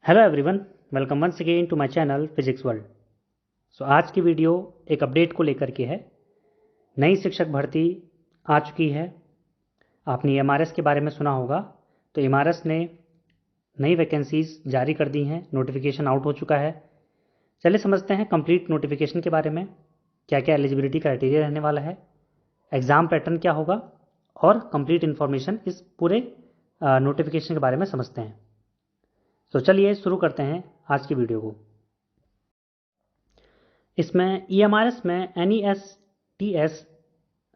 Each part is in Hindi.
Hello everyone, welcome once again to my channel physics world. आज की वीडियो एक अपडेट को लेकर के है। नई शिक्षक भर्ती आ चुकी है। आपने एमआरएस के बारे में सुना होगा, तो एमआरएस ने नई वैकेंसीज जारी कर दी हैं, नोटिफिकेशन आउट हो चुका है। चलिए समझते हैं कंप्लीट नोटिफिकेशन के बारे में, क्या क्या एलिजिबिलिटी क्राइटेरिया रहने वाला है, एग्ज़ाम पैटर्न क्या होगा और कंप्लीट इन्फॉर्मेशन इस पूरे नोटिफिकेशन के बारे में समझते हैं। तो चलिए शुरू करते हैं आज की वीडियो को। इसमें ईएमआरएस में NESTS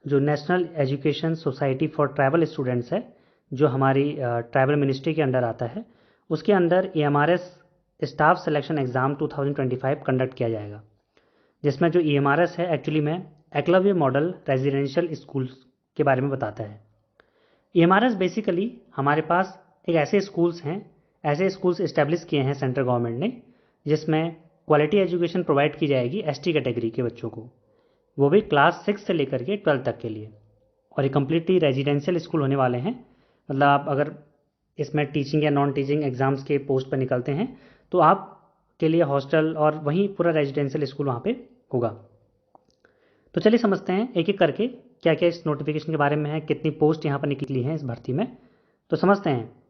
जो national education society for tribal students है, जो हमारी ट्राइबल मिनिस्ट्री के अंडर आता है, उसके अंदर EMRS staff selection exam 2025 conduct किया जाएगा। जिसमें जो ईएमआरएस है एक्चुअली में एकलव्य मॉडल रेजिडेंशियल स्कूल्स के बारे में बताता है। ईएमआरएस बेसिकली हमारे पास एक ऐसे स्कूल्स इस्टेब्लिश किए हैं सेंट्रल गवर्नमेंट ने, जिसमें क्वालिटी एजुकेशन प्रोवाइड की जाएगी एसटी कैटेगरी के बच्चों को, वो भी क्लास 6 से लेकर के 12 तक के लिए। और ये कम्प्लीटली रेजिडेंशियल स्कूल होने वाले हैं। मतलब आप अगर इसमें टीचिंग या नॉन टीचिंग एग्ज़ाम्स के पोस्ट पर निकलते हैं तो आप के लिए हॉस्टल और वहीं पूरा रेजिडेंशियल स्कूल वहाँ पे होगा। तो चलिए समझते हैं एक एक करके क्या क्या इस नोटिफिकेशन के बारे में है, कितनी पोस्ट यहाँ पर निकली हैं इस भर्ती में, तो समझते हैं।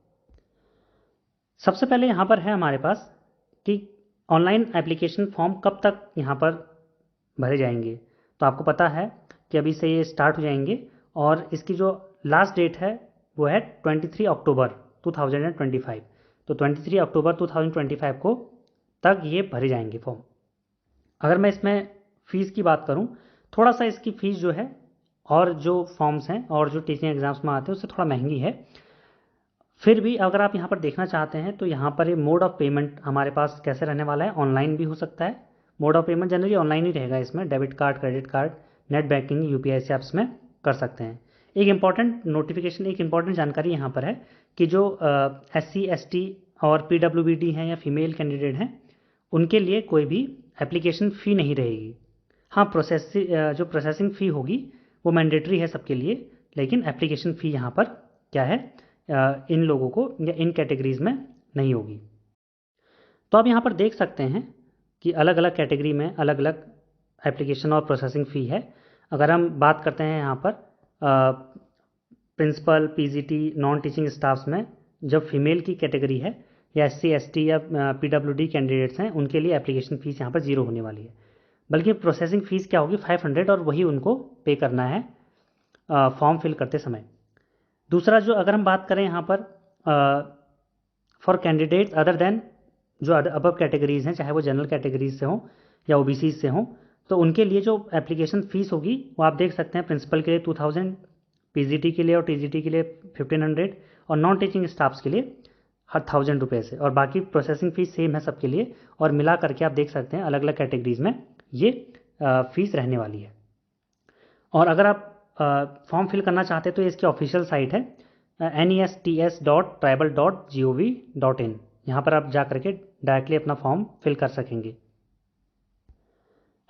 सबसे पहले यहाँ पर है हमारे पास कि ऑनलाइन एप्लीकेशन फॉर्म कब तक यहाँ पर भरे जाएंगे। तो आपको पता है कि अभी से ये स्टार्ट हो जाएंगे और इसकी जो लास्ट डेट है वो है 23 अक्टूबर 2025। तो 23 अक्टूबर 2025 को तक ये भरे जाएंगे फॉर्म। अगर मैं इसमें फ़ीस की बात करूँ, थोड़ा सा इसकी फ़ीस जो है और जो फॉर्म्स हैं और जो टीचिंग एग्ज़ाम्स में आते हैं उससे थोड़ा महंगी है। फिर भी अगर आप यहाँ पर देखना चाहते हैं तो यहाँ पर ये मोड ऑफ पेमेंट हमारे पास कैसे रहने वाला है, ऑनलाइन भी हो सकता है। Mode of payment generally online ही रहेगा। इसमें debit card, credit card, net banking, UPI से आप इसमें कर सकते हैं। एक इंपॉर्टेंट जानकारी यहाँ पर है कि जो SC ST और PWBD हैं या फीमेल कैंडिडेट हैं, उनके लिए कोई भी एप्लीकेशन फ़ी नहीं रहेगी। हाँ, जो प्रोसेसिंग फ़ी होगी वो मैंडेटरी है सबके लिए, लेकिन एप्लीकेशन फ़ी यहाँ पर क्या है, इन लोगों को या इन कैटेगरीज़ में नहीं होगी। तो आप यहाँ पर देख सकते हैं कि अलग अलग कैटेगरी में अलग अलग एप्लीकेशन और प्रोसेसिंग फ़ी है। अगर हम बात करते हैं यहाँ पर principal, PGT, non teaching staffs में जब फीमेल की कैटेगरी है या SC ST या PWD कैंडिडेट्स हैं, उनके लिए एप्लीकेशन फ़ीस यहाँ पर 0 होने वाली है। बल्कि प्रोसेसिंग फ़ीस क्या होगी, 500, और वही उनको पे करना है फॉर्म फिल करते समय। दूसरा, जो अगर हम बात करें यहाँ पर फॉर कैंडिडेट्स अदर देन जो अबव कैटेगरीज़ हैं, चाहे वो जनरल कैटेगरीज से हों या OBC से हों, तो उनके लिए जो एप्लीकेशन फ़ीस होगी वो आप देख सकते हैं। प्रिंसिपल के लिए 2000, PGT के लिए और TGT के लिए 1500 और नॉन टीचिंग स्टाफ्स के लिए 1000 रुपये से, और बाकी प्रोसेसिंग फ़ीस सेम है सबके लिए। और मिला करके आप देख सकते हैं अलग अलग कैटेगरीज़ में ये फ़ीस रहने वाली है। और अगर आप फॉर्म फिल करना चाहते हैं तो इसकी ऑफिशियल साइट है NESTS.tribal.gov.in। यहाँ पर आप जा करके डायरेक्टली अपना फॉर्म फिल कर सकेंगे।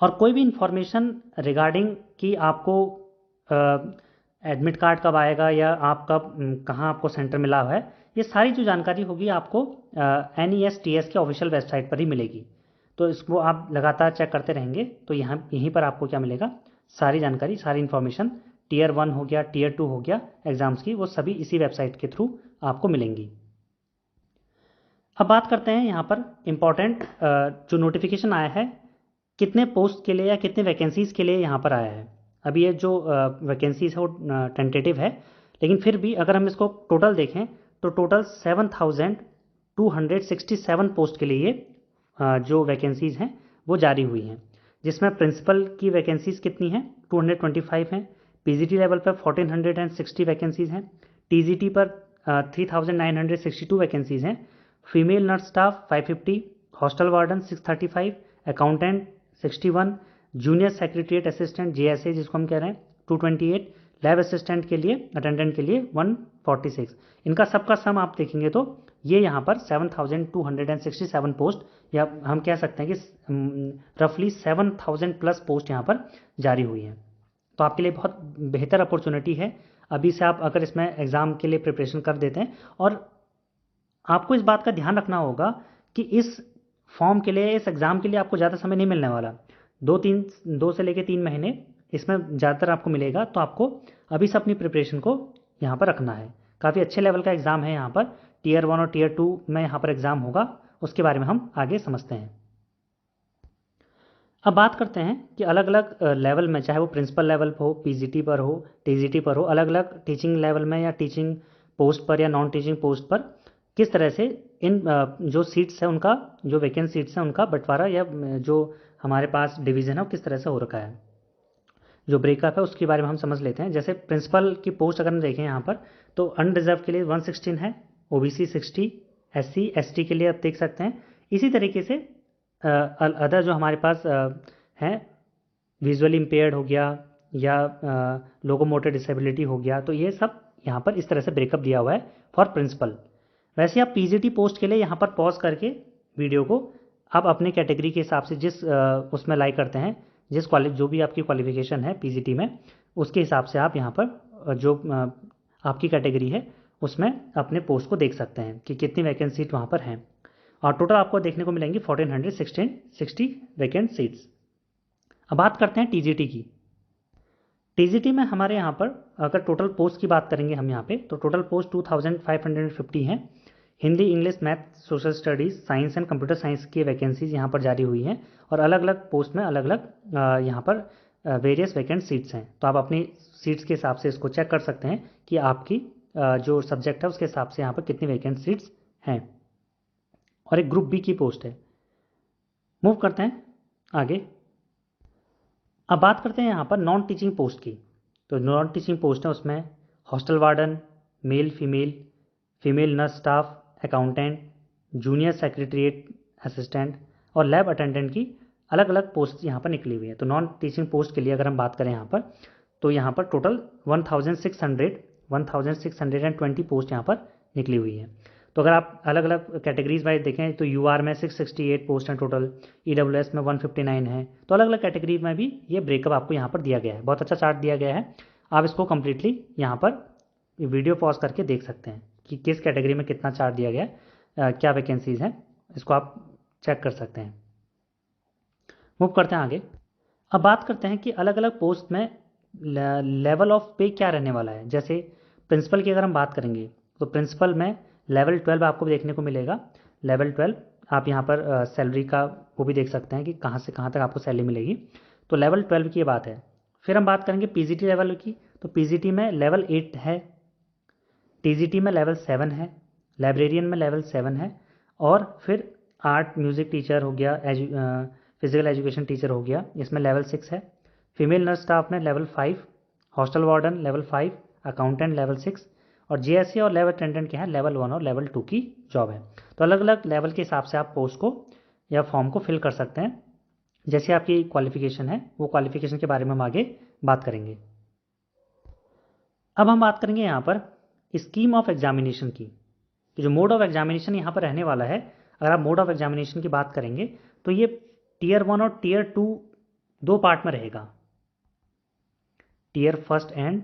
और कोई भी इंफॉर्मेशन रिगार्डिंग कि आपको एडमिट कार्ड कब आएगा या आप कब कहाँ आपको सेंटर मिला हुआ है, ये सारी जो जानकारी होगी आपको NESTS के ऑफिशियल वेबसाइट पर ही मिलेगी। तो इसको आप लगातार चेक करते रहेंगे तो यहीं पर आपको क्या मिलेगा, सारी जानकारी, सारी इन्फॉर्मेशन, Tier 1 हो गया, Tier 2 हो गया एग्ज़ाम्स की, वो सभी इसी वेबसाइट के थ्रू आपको मिलेंगी। अब बात करते हैं यहाँ पर इम्पॉर्टेंट जो नोटिफिकेशन आया है, कितने पोस्ट के लिए या कितने वैकेंसीज़ के लिए यहाँ पर आया है। अभी ये जो वैकेंसीज़ है वो टेंटेटिव है, लेकिन फिर भी अगर हम इसको टोटल देखें तो टोटल 7267 पोस्ट के लिए जो वैकेंसीज़ हैं वो जारी हुई हैं। जिसमें प्रिंसिपल की वैकेंसीज़ कितनी हैं, 225 हैं। PGT लेवल पर 1460 वैकेंसीज़ हैं। TGT पर 3962 वैकेंसीज़ हैं। Female nurse staff 550, hostel warden 635, accountant 61, junior secretariat assistant JSA जिसको हम कह रहे हैं 228, लैब असिस्टेंट के लिए, अटेंडेंट के लिए 146। इनका सबका सम आप देखेंगे तो ये यहाँ पर 7267 पोस्ट, या हम कह सकते हैं कि रफली 7000 प्लस पोस्ट यहाँ पर जारी हुई हैं। तो आपके लिए बहुत बेहतर अपॉर्चुनिटी है अभी से, आप अगर इसमें एग्ज़ाम के लिए प्रिपरेशन कर देते हैं। और आपको इस बात का ध्यान रखना होगा कि इस फॉर्म के लिए, इस एग्ज़ाम के लिए आपको ज़्यादा समय नहीं मिलने वाला। 2 से लेकर 3 महीने इसमें ज़्यादातर आपको मिलेगा। तो आपको अभी से अपनी प्रिपरेशन को यहाँ पर रखना है। काफ़ी अच्छे लेवल का एग्ज़ाम है यहाँ पर। Tier 1 और Tier 2 में यहाँ पर एग्ज़ाम होगा, उसके बारे में हम आगे समझते हैं। अब बात करते हैं कि अलग अलग लेवल में, चाहे वो प्रिंसिपल लेवल पर हो, पीजीटी पर हो, टीजीटी पर हो, अलग अलग टीचिंग लेवल में या टीचिंग पोस्ट पर या नॉन टीचिंग पोस्ट पर किस तरह से इन जो सीट्स है उनका, जो वैकेंट सीट्स हैं उनका बंटवारा या जो हमारे पास डिवीज़न है वो किस तरह से हो रखा है, जो ब्रेकअप है उसके बारे में हम समझ लेते हैं। जैसे प्रिंसिपल की पोस्ट अगर हम देखें यहाँ पर, तो अनरिजर्व के लिए 116 है, ओबीसी 60, एससी एसटी के लिए आप देख सकते हैं। इसी तरीके से अदर जो हमारे पास हैं, विजुअली इम्पेयर्ड हो गया या लोकोमोटर डिसेबिलिटी हो गया, तो ये सब यहाँ पर इस तरह से ब्रेकअप दिया हुआ है फॉर प्रिंसिपल। वैसे आप पीजीटी पोस्ट के लिए यहाँ पर पॉज करके वीडियो को आप अपने कैटेगरी के हिसाब से जिस उसमें लाइक करते हैं, जो भी आपकी क्वालिफिकेशन है पीजीटी में, उसके हिसाब से आप यहाँ पर जो आपकी कैटेगरी है उसमें अपने पोस्ट को देख सकते हैं कि कितनी वैकेंसी वहाँ पर हैं। और टोटल आपको देखने को मिलेंगी 1460 वैकेंट सीट्स। अब बात करते हैं टीजीटी की। टीजीटी में हमारे यहाँ पर अगर टोटल पोस्ट की बात करेंगे हम यहाँ पे, तो टोटल पोस्ट 2550 हैं। Hindi, English, math, social studies, science and computer science की वैकेंसीज यहाँ पर जारी हुई हैं। और अलग अलग पोस्ट में अलग अलग यहाँ पर वेरियस वैकेंट सीट्स हैं। तो आप अपनी सीट्स के हिसाब से इसको चेक कर सकते हैं कि आपकी जो सब्जेक्ट है उसके हिसाब से यहाँ पर कितनी वैकेंट सीट्स हैं। और एक ग्रुप बी की पोस्ट है। मूव करते हैं आगे। अब बात करते हैं यहाँ पर नॉन टीचिंग पोस्ट की। तो नॉन टीचिंग पोस्ट है, उसमें hostel warden, male female, female nurse staff, accountant, junior secretariat assistant और लैब अटेंडेंट की अलग अलग पोस्ट यहाँ पर निकली हुई है। तो नॉन टीचिंग पोस्ट के लिए अगर हम बात करें यहाँ पर, तो यहाँ पर टोटल 1620 पोस्ट यहाँ पर निकली हुई है। तो अगर आप अलग अलग कैटेगरीज वाइज देखें तो यूआर में 668 पोस्ट हैं टोटल, ईडब्ल्यूएस में 159 है। तो अलग अलग कैटेगरी में भी ये ब्रेकअप आपको यहाँ पर दिया गया है। बहुत अच्छा चार्ट दिया गया है। आप इसको कम्प्लीटली यहाँ पर वीडियो पॉज करके देख सकते हैं कि किस कैटेगरी में कितना चार्ट दिया गया है, क्या वैकेंसीज़ हैं, इसको आप चेक कर सकते हैं। मूव करते हैं आगे। अब बात करते हैं कि अलग अलग पोस्ट में लेवल ऑफ पे क्या रहने वाला है। जैसे प्रिंसिपल की अगर हम बात करेंगे, तो प्रिंसिपल में लेवल 12 आपको देखने को मिलेगा। लेवल 12 आप यहाँ पर सैलरी का वो भी देख सकते हैं कि कहाँ से कहाँ तक आपको सैलरी मिलेगी। तो लेवल 12 की ये बात है। फिर हम बात करेंगे पीजीटी लेवल की। तो पीजीटी में लेवल 8 है, टीजीटी में लेवल 7 है, लाइब्रेरियन में लेवल 7 है, और फिर आर्ट म्यूज़िक टीचर हो गया, फिजिकल एजुकेशन टीचर हो गया, इसमें लेवल 6 है। फीमेल नर्स स्टाफ में level 5, hostel warden level 5, accountant level 6, और जीएससी और लैब अटेंडेंट के हैं लेवल 1 और लेवल 2 की जॉब है। तो अलग अलग लेवल के हिसाब से आप पोस्ट को या फॉर्म को फिल कर सकते हैं। जैसे आपकी क्वालिफिकेशन है, वो क्वालिफिकेशन के बारे में हम आगे बात करेंगे। अब हम बात करेंगे यहाँ पर स्कीम ऑफ एग्जामिनेशन की। तो जो मोड ऑफ एग्जामिनेशन यहाँ पर रहने वाला है, अगर आप मोड ऑफ एग्जामिनेशन की बात करेंगे तो ये Tier 1 और Tier 2 दो पार्ट में रहेगा, Tier 1 एंड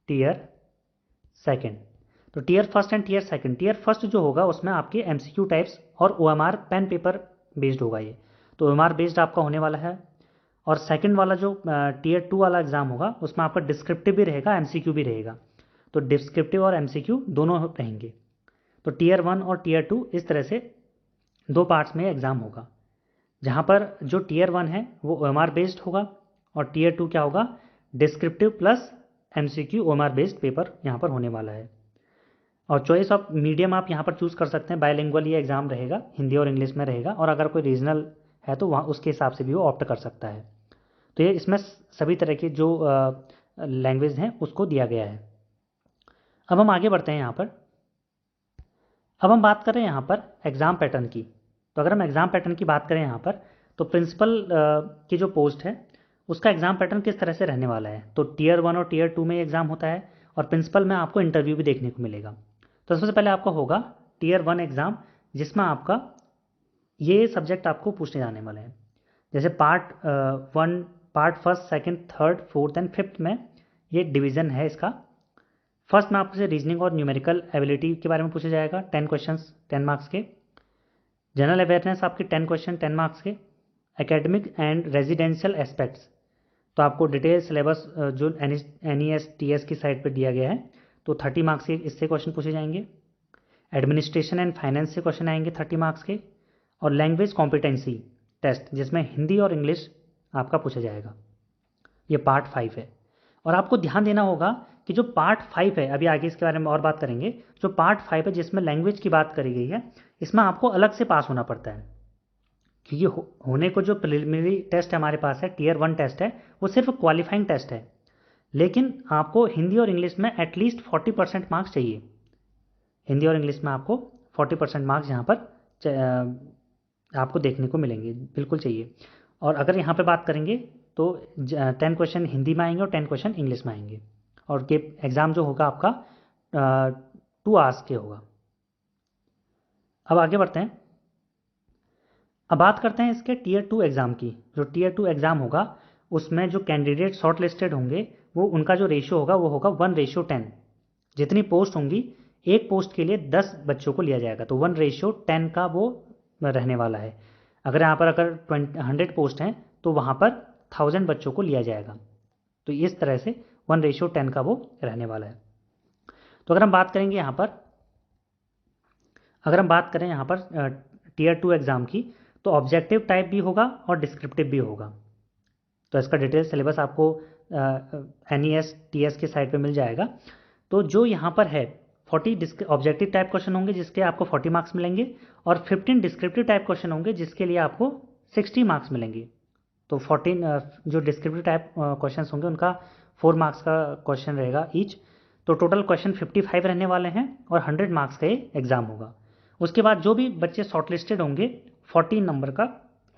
Tier 2। तो Tier 1 एंड Tier 2, Tier 1 जो होगा उसमें आपके MCQ टाइप्स और OMR पेन पेपर बेस्ड होगा ये। तो OMR बेस्ड आपका होने वाला है। और सेकंड वाला जो Tier 2 वाला एग्ज़ाम होगा उसमें आपका डिस्क्रिप्टिव भी रहेगा, MCQ भी रहेगा। तो डिस्क्रिप्टिव और MCQ दोनों रहेंगे। तो Tier 1 और Tier 2 इस तरह से दो पार्ट्स में एग्ज़ाम होगा, जहाँ पर जो Tier 1 है वो OMR बेस्ड होगा और Tier 2 क्या होगा, descriptive plus MCQ OMR based paper यहाँ पर होने वाला है। और चॉइस ऑफ मीडियम आप यहाँ पर चूज़ कर सकते हैं। बायलिंगुअल ये एग्ज़ाम रहेगा, हिंदी और इंग्लिश में रहेगा, और अगर कोई रीजनल है तो वहाँ उसके हिसाब से भी वो ऑप्ट कर सकता है। तो ये इसमें सभी तरह के जो लैंग्वेज हैं उसको दिया गया है। अब हम आगे बढ़ते हैं यहाँ पर। अब हम बात कर रहे हैं यहाँ पर एग्ज़ाम पैटर्न की। तो अगर हम एग्ज़ाम पैटर्न की बात करें यहाँ पर, तो प्रिंसिपल की जो पोस्ट है उसका एग्ज़ाम पैटर्न किस तरह से रहने वाला है। तो Tier 1 और Tier 2 में एग्ज़ाम होता है, और प्रिंसिपल में आपको इंटरव्यू भी देखने को मिलेगा। तो सबसे पहले आपका होगा Tier 1 एग्ज़ाम, जिसमें आपका ये सब्जेक्ट आपको पूछने जाने वाले हैं। जैसे पार्ट 1, पार्ट 1, 2, 3, 4 एंड 5 में ये डिवीज़न है इसका। फर्स्ट में आपसे रीजनिंग और न्यूमेरिकल एबिलिटी के बारे में पूछा जाएगा, 10 क्वेश्चंस 10 मार्क्स के। जनरल अवेयरनेस आपके 10 क्वेश्चन 10 मार्क्स के। एकेडमिक एंड रेजिडेंशियल एस्पेक्ट्स, तो आपको डिटेल सिलेबस जो NES-TS की साइट पर दिया गया है, तो 30 मार्क्स के इससे क्वेश्चन पूछे जाएंगे। एडमिनिस्ट्रेशन एंड फाइनेंस से क्वेश्चन आएंगे 30 मार्क्स के। और लैंग्वेज कॉम्पिटेंसी टेस्ट, जिसमें हिंदी और इंग्लिश आपका पूछा जाएगा। ये पार्ट 5 है। और आपको ध्यान देना होगा कि जो पार्ट 5 है, अभी आगे इसके बारे में और बात करेंगे, जो पार्ट 5 है जिसमें लैंग्वेज की बात करी गई है, इसमें आपको अलग से पास होना पड़ता है। क्योंकि होने को जो प्रिलिमिनरी टेस्ट हमारे पास है, Tier 1 टेस्ट है, वो सिर्फ क्वालिफाइंग टेस्ट है। लेकिन आपको हिंदी और इंग्लिश में एटलीस्ट 40% मार्क्स चाहिए। हिंदी और इंग्लिश में आपको 40% मार्क्स यहाँ पर आपको देखने को मिलेंगे, बिल्कुल चाहिए। और अगर यहाँ पे बात करेंगे तो 10 क्वेश्चन हिंदी में आएंगे और 10 क्वेश्चन इंग्लिश में आएंगे। और ये एग्ज़ाम जो होगा आपका 2 आवर्स के होगा। अब आगे बढ़ते हैं। अब बात करते हैं इसके Tier 2 एग्ज़ाम की। जो Tier 2 एग्ज़ाम होगा उसमें जो कैंडिडेट शॉर्ट लिस्टेड होंगे, वो उनका जो रेशियो होगा वो होगा 1:10। जितनी पोस्ट होंगी, एक पोस्ट के लिए 10 बच्चों को लिया जाएगा, तो 1:10 का वो रहने वाला है। अगर यहाँ पर अगर 100 पोस्ट हैं तो वहाँ पर 1000 बच्चों को लिया जाएगा। तो इस तरह से 1:10 का वो रहने वाला है। तो अगर हम बात करेंगे यहाँ पर, अगर हम बात करें यहाँ पर Tier 2 एग्ज़ाम की, तो ऑब्जेक्टिव टाइप भी होगा और डिस्क्रिप्टिव भी होगा। तो इसका डिटेल सिलेबस आपको NES-TS की साइट पे मिल जाएगा। तो जो यहाँ पर है 40 ऑब्जेक्टिव टाइप क्वेश्चन होंगे जिसके आपको 40 मार्क्स मिलेंगे, और 15 डिस्क्रिप्टिव टाइप क्वेश्चन होंगे जिसके लिए आपको 60 मार्क्स मिलेंगे। तो 14 जो डिस्क्रिप्टिव टाइप क्वेश्चन होंगे उनका 4 मार्क्स का क्वेश्चन रहेगा ईच। तो टोटल क्वेश्चन 55 रहने वाले हैं और 100 मार्क्स का ये एग्ज़ाम होगा। उसके बाद जो भी बच्चे शॉर्टलिस्टेड होंगे, 14 नंबर का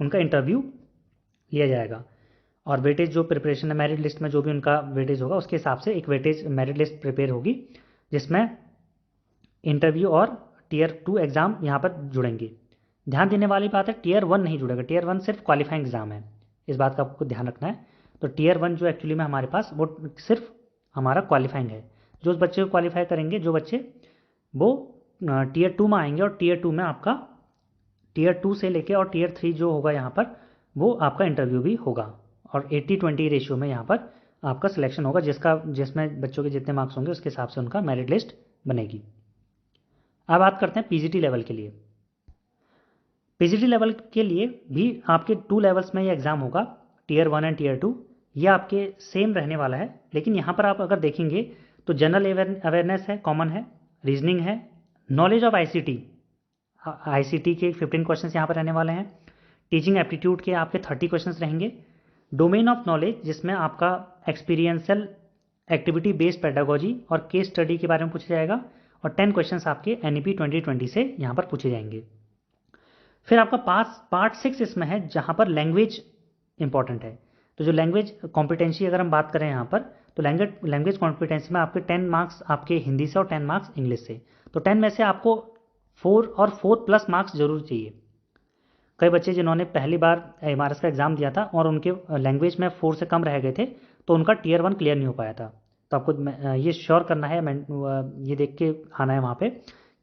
उनका इंटरव्यू लिया जाएगा। और वेटेज जो प्रिपरेशन है, मेरिट लिस्ट में जो भी उनका वेटेज होगा उसके हिसाब से एक वेटेज मेरिट लिस्ट प्रिपेयर होगी, जिसमें इंटरव्यू और Tier 2 एग्ज़ाम यहाँ पर जुड़ेंगे। ध्यान देने वाली बात है, Tier 1 नहीं जुड़ेगा। Tier 1 सिर्फ क्वालिफाइंग एग्ज़ाम है, इस बात का आपको ध्यान रखना है। तो Tier 1 जो एक्चुअली में हमारे पास वो सिर्फ हमारा क्वालिफाइंग है। जो उस बच्चे को क्वालिफाई करेंगे, जो बच्चे वो Tier 2 में आएंगे, और Tier 2 में आपका Tier 2 से लेके और Tier 3 जो होगा यहाँ पर, वो आपका इंटरव्यू भी होगा। और 80-20 रेशियो में यहाँ पर आपका सिलेक्शन होगा, जिसमें बच्चों के जितने मार्क्स होंगे उसके हिसाब से उनका मेरिट लिस्ट बनेगी। अब बात करते हैं PGT लेवल के लिए। PGT लेवल के लिए भी आपके 2 लेवल्स में ये एग्ज़ाम होगा, Tier 1 एंड Tier 2। ये आपके सेम रहने वाला है, लेकिन यहाँ पर आप अगर देखेंगे तो जनरल अवेयरनेस है, कॉमन है, रीजनिंग है, नॉलेज ऑफ ICT के 15 क्वेश्चन यहाँ पर रहने वाले हैं। टीचिंग एप्टीट्यूड के आपके 30 क्वेश्चन रहेंगे। डोमेन ऑफ नॉलेज, जिसमें आपका एक्सपीरियंशियल एक्टिविटी बेस्ड पेडागोजी और केस स्टडी के बारे में पूछा जाएगा, और 10 क्वेश्चंस आपके NEP 2020 से यहाँ पर पूछे जाएंगे। फिर आपका पार्ट 6 इसमें है, जहाँ पर लैंग्वेज इंपॉर्टेंट है। तो जो लैंग्वेज कॉम्पिटेंसी अगर हम बात करें यहाँ पर, तो लैंग्वेज कॉम्पिटेंसी में आपके 10 मार्क्स आपके हिंदी से और 10 मार्क्स इंग्लिश से। तो 10 में से आपको 4 और 4+ मार्क्स जरूर चाहिए। कई बच्चे जिन्होंने पहली बार MRS का एग्ज़ाम दिया था और उनके लैंग्वेज में 4 से कम रह गए थे, तो उनका Tier 1 क्लियर नहीं हो पाया था। तो आपको ये श्योर करना है, ये देख के आना है वहाँ पे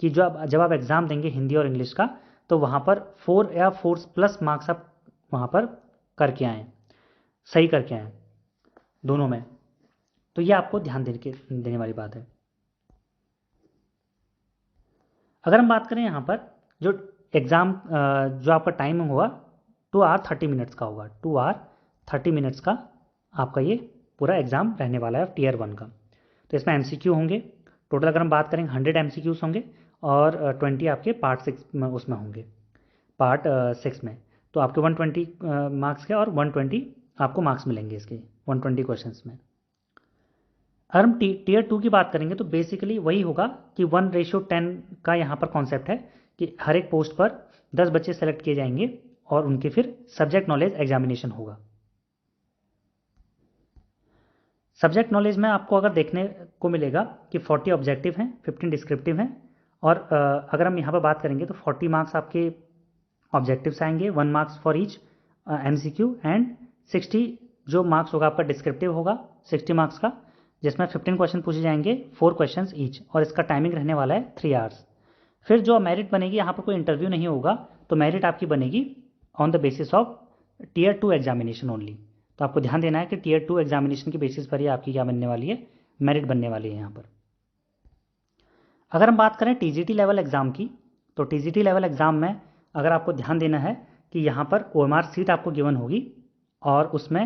कि जब आप एग्ज़ाम देंगे हिंदी और इंग्लिश का, तो वहाँ पर 4 या 4+ मार्क्स आप वहाँ पर करके आएँ, सही करके आएँ दोनों में। तो ये आपको ध्यान देने वाली बात है। अगर हम बात करें यहाँ पर, जो एग्ज़ाम जो आपका टाइम होगा 2 आवर 30 मिनट्स का होगा। 2 आवर 30 मिनट्स का आपका ये पूरा एग्ज़ाम रहने वाला है Tier 1 का। तो इसमें MCQ होंगे टोटल, अगर हम बात करें 100 MCQs होंगे, और 20 आपके पार्ट 6 में उसमें होंगे, पार्ट 6 में। तो आपके 120 मार्क्स के और 120 आपको मार्क्स मिलेंगे इसके 120 क्वेश्चंस में। अगर हम Tier 2 की बात करेंगे तो बेसिकली वही होगा कि 1:10 का यहाँ पर कॉन्सेप्ट है कि हर एक पोस्ट पर 10 बच्चे सेलेक्ट किए जाएंगे और उनके फिर सब्जेक्ट नॉलेज एग्जामिनेशन होगा। सब्जेक्ट नॉलेज में आपको अगर देखने को मिलेगा कि 40 ऑब्जेक्टिव हैं, 15 डिस्क्रिप्टिव हैं, और अगर हम यहाँ पर बात करेंगे तो 40 मार्क्स आपके ऑब्जेक्टिव्स आएंगे, 1 marks for each MCQ, and 60 जो मार्क्स होगा आपका डिस्क्रिप्टिव होगा 60 मार्क्स का, जिसमें 15 क्वेश्चन पूछे जाएंगे, 4 क्वेश्चन ईच, और इसका टाइमिंग रहने वाला है 3 आवर्स। फिर जो मेरिट बनेगी, यहाँ पर कोई इंटरव्यू नहीं होगा, तो मेरिट आपकी बनेगी on the basis of tier 2 examination only. तो आपको ध्यान देना है कि टीयर 2 एग्जामिनेशन की बेसिस पर ही आपकी क्या बनने वाली है, मेरिट बनने वाली है यहाँ पर। अगर हम बात करें टीजीटी लेवल एग्ज़ाम की, तो टीजीटी लेवल एग्ज़ाम में अगर आपको ध्यान देना है कि यहाँ पर ओएमआर सीट आपको गिवन होगी और उसमें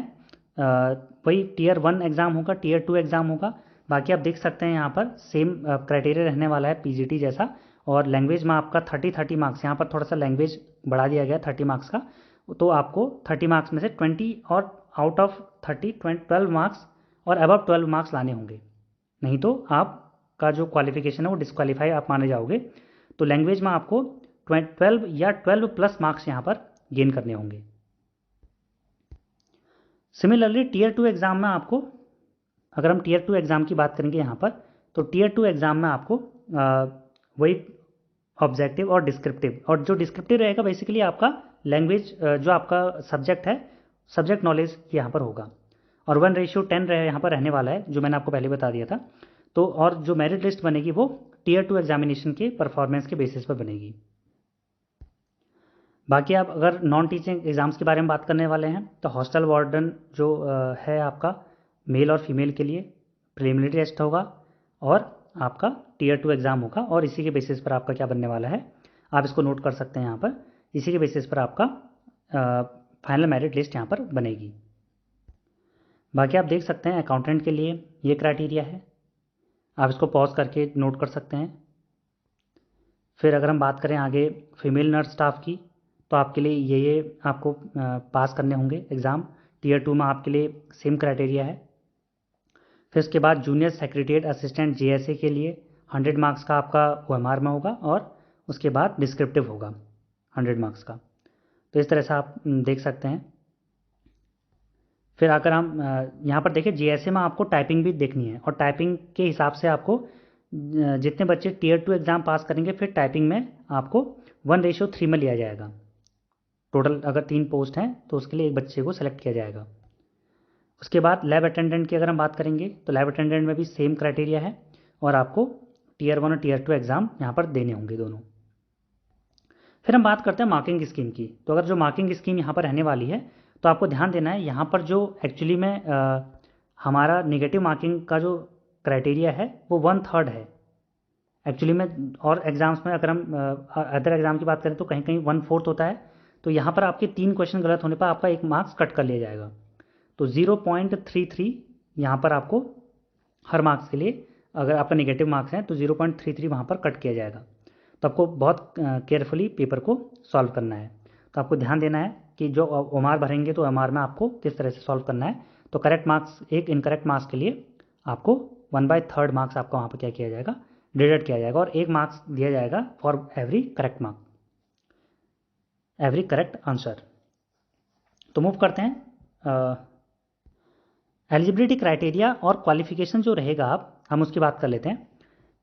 वही टीयर 1 एग्ज़ाम होगा, टीयर 2 एग्ज़ाम होगा। बाकी आप देख सकते हैं यहाँ पर सेम क्राइटेरिया रहने वाला है पीजीटी जैसा। और लैंग्वेज में आपका 30 मार्क्स, यहाँ पर थोड़ा सा लैंग्वेज बढ़ा दिया गया 30 मार्क्स का, तो आपको 30 मार्क्स में से 20 और आउट ऑफ 30 12 मार्क्स और अबव 12 मार्क्स लाने होंगे, नहीं तो आपका जो क्वालिफिकेशन है वो डिस्क्वालीफाई आप माने जाओगे। तो लैंग्वेज में आपको 12 या 12 प्लस मार्क्स यहाँ पर गेन करने होंगे। सिमिलरली टीयर 2 एग्ज़ाम में आपको, अगर हम टीयर 2 एग्ज़ाम की बात करेंगे यहाँ पर, तो टीयर 2 एग्ज़ाम में आपको वही ऑब्जेक्टिव और डिस्क्रिप्टिव, और जो डिस्क्रिप्टिव रहेगा बेसिकली आपका लैंग्वेज, जो आपका सब्जेक्ट है, सब्जेक्ट नॉलेज यहाँ पर होगा। और 1:10 रहे यहाँ पर रहने वाला है, जो मैंने आपको पहले बता दिया था। तो और जो मेरिट लिस्ट बनेगी वो टीयर 2 एग्जामिनेशन के परफॉर्मेंस के बेसिस पर बनेगी। बाकी आप अगर नॉन टीचिंग एग्ज़ाम्स के बारे में बात करने वाले हैं, तो हॉस्टल वार्डन जो है आपका मेल और फीमेल के लिए प्रिलिमिनरी टेस्ट होगा और आपका टीयर 2 एग्ज़ाम होगा, और इसी के बेसिस पर आपका क्या बनने वाला है, आप इसको नोट कर सकते हैं यहाँ पर। इसी के बेसिस पर आपका फाइनल मेरिट लिस्ट यहाँ पर बनेगी। बाकी आप देख सकते हैं अकाउंटेंट के लिए ये क्राइटेरिया है, आप इसको पॉज करके नोट कर सकते हैं। फिर अगर हम बात करें आगे फीमेल नर्स स्टाफ की, तो आपके लिए ये आपको पास करने होंगे एग्ज़ाम। टीयर 2 में आपके लिए सेम क्राइटेरिया है। फिर उसके बाद जूनियर सेक्रेटरीट असिस्टेंट जीएसए के लिए 100 मार्क्स का आपका ओएमआर में होगा, और उसके बाद डिस्क्रिप्टिव होगा 100 मार्क्स का। तो इस तरह से आप देख सकते हैं। फिर अगर हम यहाँ पर देखें, जीएसए में आपको टाइपिंग भी देखनी है, और टाइपिंग के हिसाब से आपको जितने बच्चे टीयर 2 एग्ज़ाम पास करेंगे, फिर टाइपिंग में आपको 1:3 में लिया जाएगा। टोटल अगर 3 पोस्ट हैं तो उसके लिए एक बच्चे को सेलेक्ट किया जाएगा। उसके बाद लैब अटेंडेंट की अगर हम बात करेंगे, तो लैब अटेंडेंट में भी सेम क्राइटेरिया है, और आपको टीयर 1 और टीयर 2 एग्ज़ाम यहाँ पर देने होंगे दोनों। फिर हम बात करते हैं मार्किंग स्कीम की। तो अगर जो मार्किंग स्कीम यहाँ पर रहने वाली है, तो आपको ध्यान देना है यहाँ पर जो एक्चुअली में हमारा नेगेटिव मार्किंग का जो क्राइटेरिया है वो 1/3 है एक्चुअली में। और एग्ज़ाम्स में अगर हम अदर एग्ज़ाम की बात करें तो कहीं कहीं 1/4 होता है। तो यहाँ पर आपके 3 क्वेश्चन गलत होने पर आपका 1 मार्क्स कट कर लिया जाएगा। तो 0.33 यहाँ पर आपको हर मार्क्स के लिए, अगर आपका नेगेटिव मार्क्स है तो 0.33 वहाँ पर कट किया जाएगा। तो आपको बहुत केयरफुली पेपर को सॉल्व करना है। तो आपको ध्यान देना है कि जो ओएमआर भरेंगे तो ओएमआर में आपको किस तरह से सॉल्व करना है। तो करेक्ट मार्क्स, एक इनकरेक्ट मार्क्स के लिए आपको 1/3 मार्क्स आपका वहाँ पर क्या किया जाएगा, डिडक्ट किया जाएगा, और 1 मार्क्स दिया जाएगा for every correct mark, every correct answer. तो मूव करते हैं एलिजिबिलिटी क्राइटेरिया और क्वालिफिकेशन जो रहेगा, आप हम उसकी बात कर लेते हैं।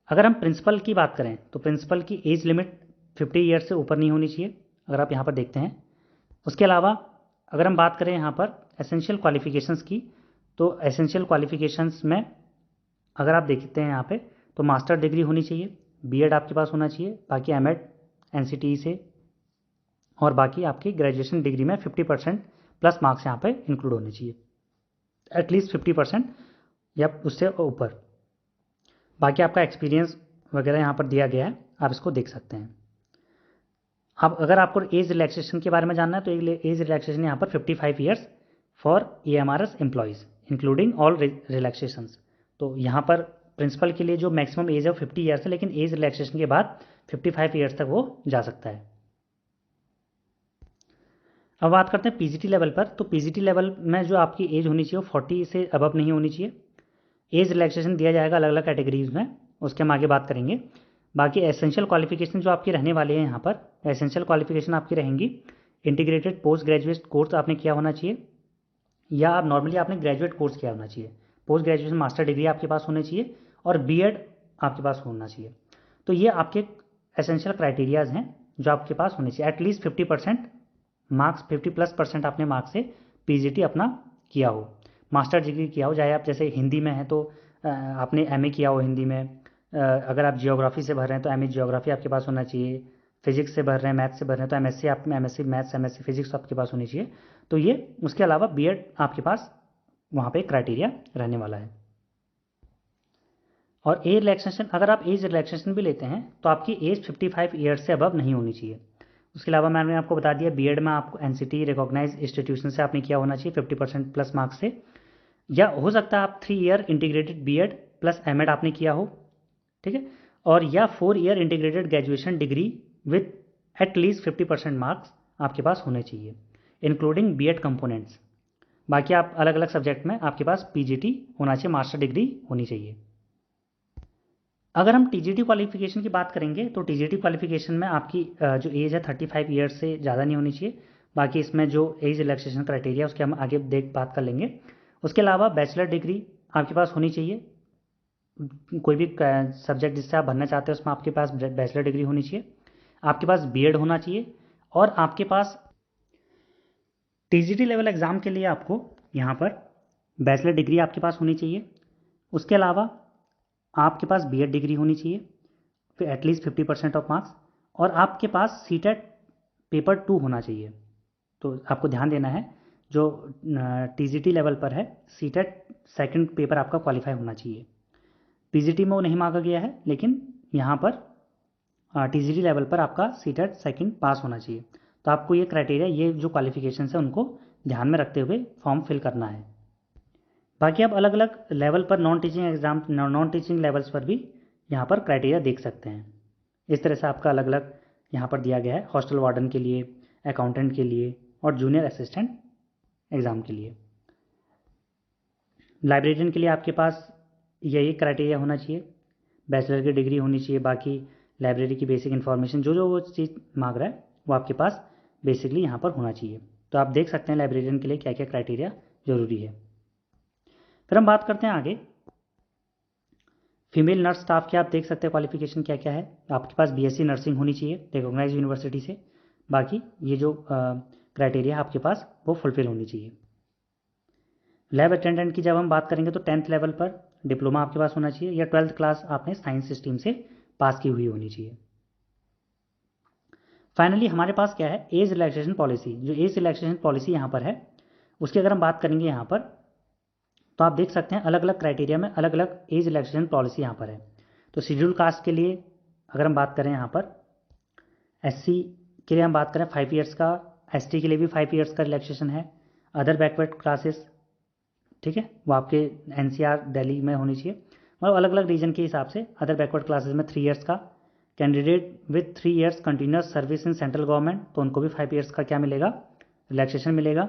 अगर हम प्रिंसिपल की बात करें, तो प्रिंसिपल की एज लिमिट 50 ईयर से ऊपर नहीं होनी चाहिए, अगर आप यहाँ पर देखते हैं। उसके अलावा अगर हम बात करें यहाँ पर एसेंशियल क्वालिफिकेशंस की, तो एसेंशियल क्वालिफिकेशंस में अगर आप देखते हैं यहाँ पे, तो मास्टर डिग्री होनी चाहिए, बीएड आपके पास होना चाहिए, बाकी एमएड एनसीटीई से, और बाकी आपकी ग्रेजुएशन डिग्री में 50% प्लस मार्क्स यहाँ पे इंक्लूड होने चाहिए, एटलीस्ट 50% या उससे ऊपर। बाकी आपका एक्सपीरियंस वगैरह यहाँ पर दिया गया है, आप इसको देख सकते हैं। अब अगर आपको एज रिलैक्सेशन के बारे में जानना है, तो एज रिलैक्सेशन यहाँ पर 55 years for EMRS employees including all relaxations. तो यहाँ पर प्रिंसिपल के लिए जो मैक्सिमम एज है वो 50 ईयर्स है, लेकिन एज रिलैक्सेशन के बाद 55 ईयर्स तक वो जा सकता है। अब बात करते हैं पीजीटी लेवल पर। तो पीजीटी लेवल में जो आपकी एज होनी चाहिए वो 40 से अबव नहीं होनी चाहिए। एज रिलैक्सेशन दिया जाएगा अलग अलग कैटेगरीज में, उसके हम आगे बात करेंगे। बाकी एसेंशियल क्वालिफिकेशन जो आपकी रहने वाले हैं यहाँ पर, एसेंशियल क्वालिफिकेशन आपकी रहेंगी इंटीग्रेटेड पोस्ट ग्रेजुएट कोर्स आपने किया होना चाहिए, या आप नॉर्मली आपने ग्रेजुएट कोर्स किया होना चाहिए। पोस्ट ग्रेजुएशन मास्टर डिग्री आपके पास होनी चाहिए, और बीएड आपके पास होना चाहिए। तो ये आपके एसेंशियल क्राइटेरियाज हैं जो आपके पास होने चाहिए। एटलीस्ट 50% मार्क्स, 50+% आपने मार्क्स से पीजीटी अपना किया हो, मास्टर डिग्री किया हो, चाहे आप जैसे हिंदी में है तो आपने एमए किया हो हिंदी में, अगर आप जियोग्राफी से भर रहे हैं तो एमए जियोग्राफी आपके पास होना चाहिए, फिजिक्स से भर रहे हैं, मैथ्स से भर रहे हैं तो एमएससी आप एमएससी मैथ्स एमएससी फिजिक्स आपके पास होनी चाहिए। तो ये उसके अलावा बीएड आपके पास वहाँ पे क्राइटेरिया रहने वाला है। और एज रिलैक्सेशन, अगर आप एज रिलैक्सेशन भी लेते हैं तो आपकी एज 55 ईयर्स से अबव नहीं होनी चाहिए। उसके अलावा मैंने आपको बता दिया बीएड में आपको एनसीटी रिकॉग्नाइज इंस्टीट्यूशन से आपने किया होना चाहिए 50% प्लस मार्क्स से, या हो सकता है आप 3 year integrated BEd plus MEd आपने किया हो, ठीक है, और या 4 year integrated graduation degree with at least 50% marks आपके पास होने चाहिए इंक्लूडिंग बीएड कंपोनेंट्स। बाकी आप अलग अलग सब्जेक्ट में आपके पास पीजीटी होना चाहिए, मास्टर डिग्री होनी चाहिए। अगर हम टीजीटी क्वालिफिकेशन की बात करेंगे तो टीजीटी क्वालिफिकेशन में आपकी जो एज है 35 ईयर्स से ज़्यादा नहीं होनी चाहिए। बाकी इसमें जो एज रिलैक्सेशन क्राइटेरिया उसके हम आगे बात कर लेंगे। उसके अलावा बैचलर डिग्री आपके पास होनी चाहिए, कोई भी सब्जेक्ट जिससे आप भरना चाहते हैं उसमें आपके पास बैचलर डिग्री होनी चाहिए, आपके पास बीएड होना चाहिए, और आपके पास टीजीटी लेवल एग्ज़ाम के लिए आपको यहाँ पर बैचलर डिग्री आपके पास होनी चाहिए। उसके अलावा आपके पास बीएड डिग्री होनी चाहिए, फिर एटलीस्ट 50% ऑफ मार्क्स, और आपके पास सीटेट पेपर 2 होना चाहिए। तो आपको ध्यान देना है जो टीजीटी लेवल पर है सीटेट सेकंड पेपर आपका क्वालिफाई होना चाहिए। पीजीटी में वो नहीं मांगा गया है, लेकिन यहाँ पर टीजीटी लेवल पर आपका सीटेट सेकंड पास होना चाहिए। तो आपको ये क्राइटेरिया, ये जो क्वालिफिकेशन है उनको ध्यान में रखते हुए फॉर्म फिल करना है। बाकी आप अलग अलग लेवल पर नॉन टीचिंग लेवल्स पर भी यहाँ पर क्राइटेरिया देख सकते हैं। इस तरह से आपका अलग अलग यहाँ पर दिया गया है, हॉस्टल वार्डन के लिए, अकाउंटेंट के लिए, और जूनियर असिस्टेंट एग्ज़ाम के लिए। लाइब्रेरियन के लिए आपके पास यही क्राइटेरिया होना चाहिए, बैचलर की डिग्री होनी चाहिए। बाकी लाइब्रेरी की बेसिक इन्फॉर्मेशन जो वो चीज़ मांग रहा है वो आपके पास बेसिकली यहाँ पर होना चाहिए। तो आप देख सकते हैं लाइब्रेरियन के लिए क्या क्या क्राइटेरिया ज़रूरी है। फिर हम बात करते हैं आगे फीमेल नर्स स्टाफ के। आप देख सकते हैं क्वालिफिकेशन क्या क्या है। आपके पास बीएससी नर्सिंग होनी चाहिए रिकॉग्नाइज यूनिवर्सिटी से। बाकी ये जो क्राइटेरिया आपके पास वो फुलफिल होनी चाहिए। लैब अटेंडेंट की जब हम बात करेंगे तो 10th लेवल पर डिप्लोमा आपके पास होना चाहिए, या 12th क्लास आपने साइंस स्ट्रीम से पास की हुई होनी चाहिए। फाइनली हमारे पास क्या है, एज रिलैक्सेशन पॉलिसी। जो एज रिलैक्सेशन पॉलिसी यहाँ पर है उसकी अगर हम बात करेंगे यहाँ पर, तो आप देख सकते हैं अलग अलग क्राइटेरिया में अलग अलग एज रिलैक्सेशन पॉलिसी यहाँ पर है। तो शेड्यूल कास्ट के लिए अगर हम बात करें यहाँ पर, एससी के लिए हम बात करें 5 ईयर्स का, एसटी के लिए भी 5 ईयर्स का रिलैक्सेशन है। अदर बैकवर्ड क्लासेस, ठीक है, वो आपके एनसीआर दिल्ली में होनी चाहिए। मतलब अलग अलग रीजन के हिसाब से अदर बैकवर्ड क्लासेस में 3 ईयर्स का। Candidate with 3 years continuous service in central government, तो उनको भी 5 ईयर्स का क्या मिलेगा, रिलैक्सेशन मिलेगा।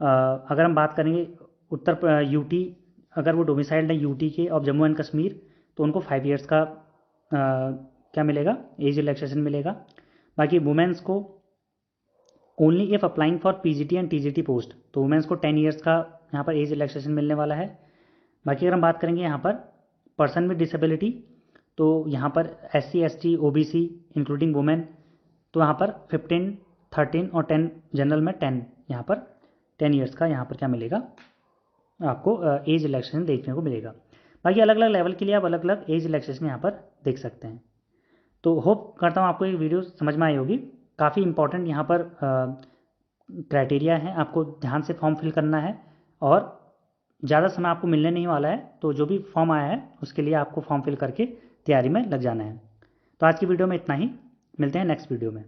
अगर हम बात करेंगे उत्तर यूटी, अगर वो डोमिसाइल्ड है यूटी के और जम्मू एंड कश्मीर, तो उनको 5 ईयर्स का क्या मिलेगा, एज रिलैक्सेशन मिलेगा। बाकी वुमेंस को only if applying for PGT and TGT post, तो वुमेंस को 10 ईयर्स का यहाँ पर एज रिलैक्सेशन मिलने वाला है। बाकी अगर हम बात करेंगे यहाँ पर पर्सन विद डिसेबिलिटी, तो यहाँ पर SC ST OBC including women, तो यहाँ पर 15 13 और 10 जनरल में 10, यहाँ पर 10 ईयर्स का यहाँ पर क्या मिलेगा आपको एज रिलैक्सेशन देखने को मिलेगा। बाकी अलग अलग लेवल के लिए आप अलग अलग एज रिलैक्सेशन यहाँ पर देख सकते हैं। तो होप करता हूँ आपको ये वीडियो समझ में आई होगी। काफ़ी इंपॉर्टेंट यहाँ पर क्राइटेरिया है, आपको ध्यान से फॉर्म फिल करना है, और ज़्यादा समय आपको मिलने नहीं वाला है। तो जो भी फॉर्म आया है उसके लिए आपको फॉर्म फिल करके तैयारी में लग जाना है। तो आज की वीडियो में इतना ही, मिलते हैं नेक्स्ट वीडियो में।